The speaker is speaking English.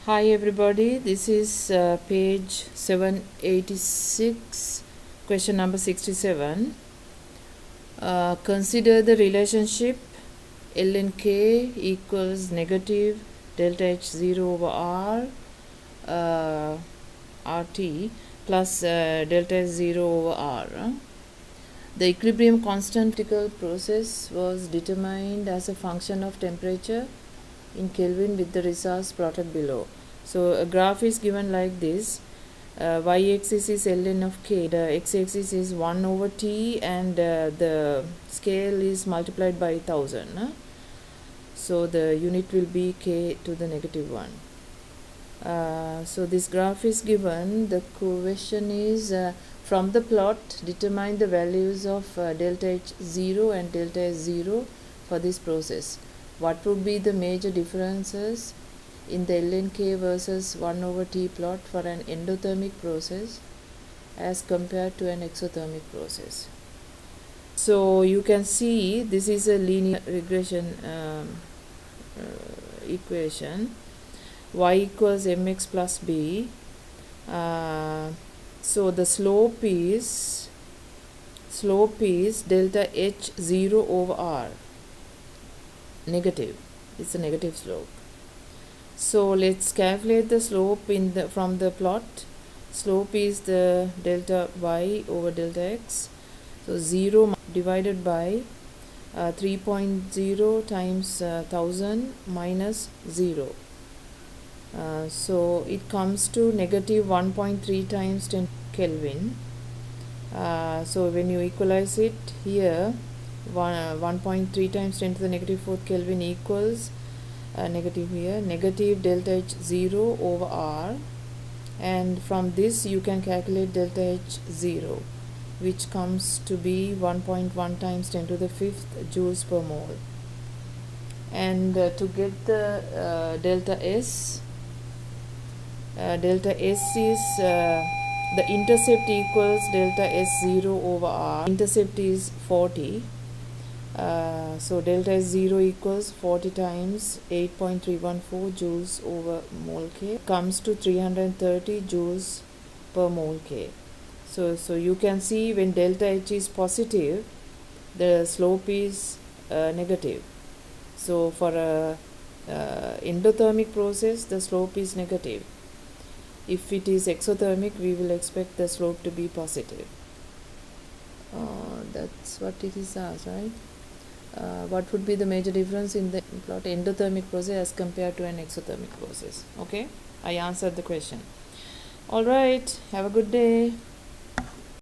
Hi everybody, this is page 786, question number 67. Consider the relationship ln k equals negative delta h0 over r rt plus delta h0 over r. The equilibrium constant process was determined as a function of temperature in Kelvin with the results plotted below. So a graph is given like this. Y-axis is ln of k, the x-axis is 1 over t, and the scale is multiplied by 1000. So the unit will be k to the negative 1. So this graph is given. The question is, from the plot, determine the values of delta H0 and delta S0 for this process. What would be the major differences in the ln k versus 1 over t plot for an endothermic process as compared to an exothermic process? So you can see this is a linear regression equation. Y equals mx plus b. So the slope is delta h0 over r, negative. It's a negative slope. So let's calculate the slope from the plot. Slope is the delta y over delta x. So 0 divided by 3.0 times 1000 minus 0. So it comes to negative 1.3 times 10 Kelvin. So when you equalize it here, 1.3 times 10 to the negative 4th Kelvin equals negative here, negative delta H0 over R, and from this you can calculate delta H0, which comes to be 1.1 times 10 to the 5th joules per mole. And to get the delta S is the intercept equals delta S0 over R. Intercept is 40. So delta S0 equals 40 times 8.314 joules over mole K, comes to 330 joules per mole K. So you can see when delta H is positive, the slope is negative. So for a endothermic process, the slope is negative. If it is exothermic, we will expect the slope to be positive. That's what it is asked, right? What would be the major difference in the plot endothermic process as compared to an exothermic process? Okay, I answered the question. All right, have a good day.